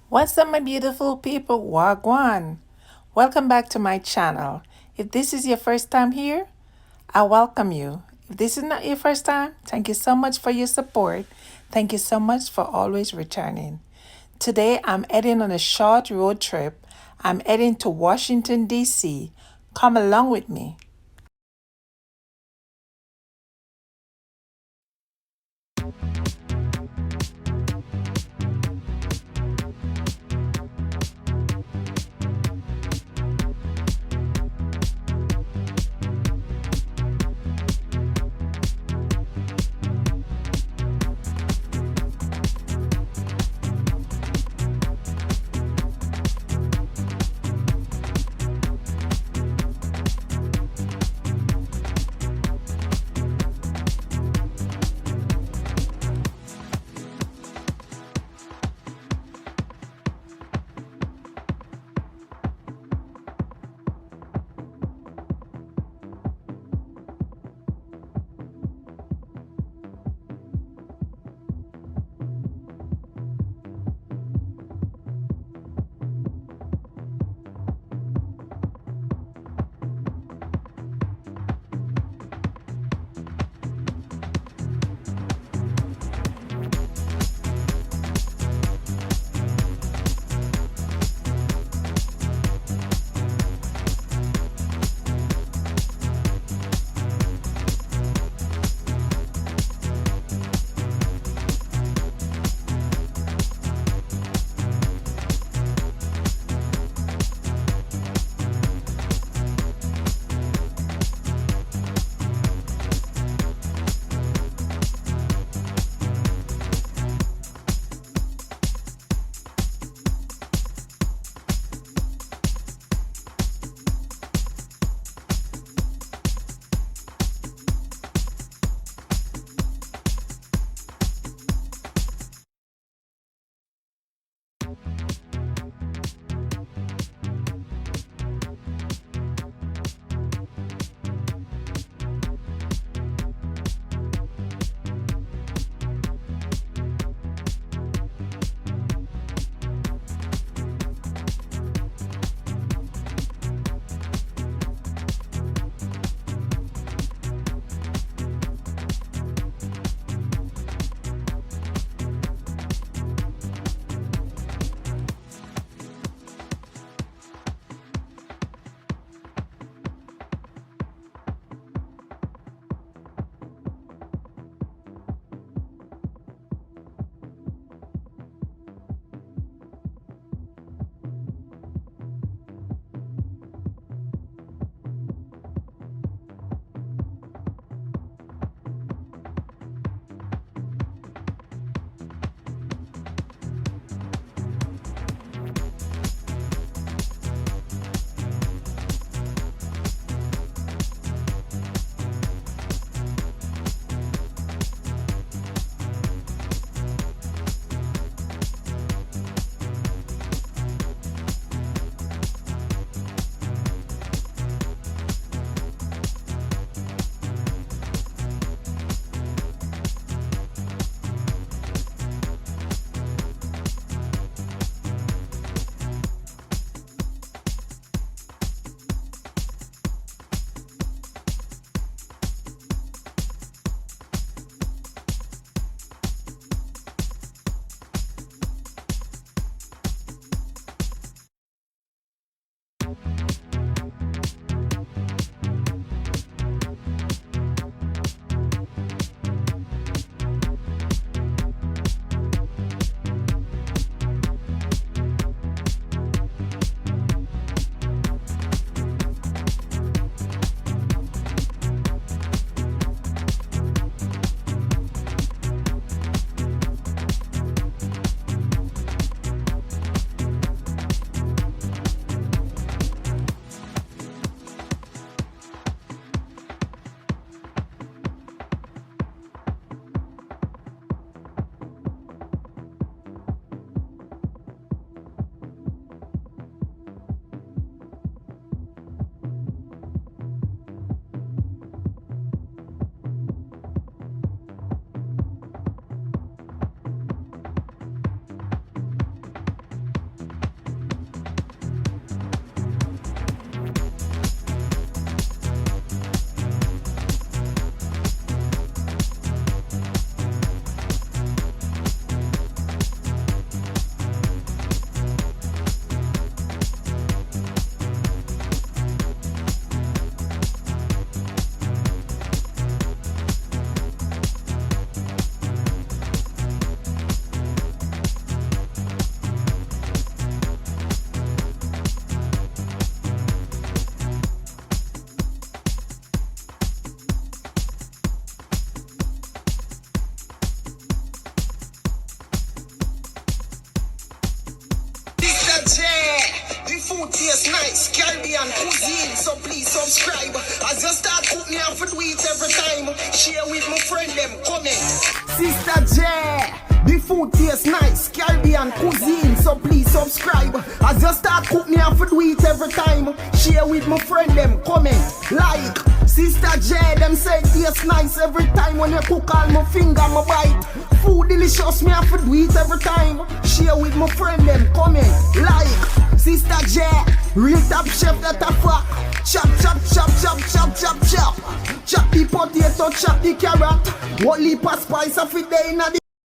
What's up, my beautiful people? Wagwan. Welcome back to my channel. If this is your first time here, I welcome you. If this is not your first time, thank you so much for your support. Thank you so much for always returning. Today, I'm heading on a short road trip. I'm heading to Washington, D.C. Come along with me. food tastes nice, Caribbean cuisine. So please subscribe. As you start cooking, you have to do it every time. Share with my friend them, comment. Sister J, the food tastes nice, Caribbean cuisine. So please subscribe. As you start cooking, you have to do it every time. Share with my friend them, comment, like. Sister J, them say it tastes nice every time. When you cook, all my finger, my bite. Food delicious, me have to do it every time. Share with my friend them, comment, like. Sister J, real top chef that a fuck. Chop, chop, chop, chop, chop, chop, chop. Chop the potato, chop the carrot. What leap of spice of it day in the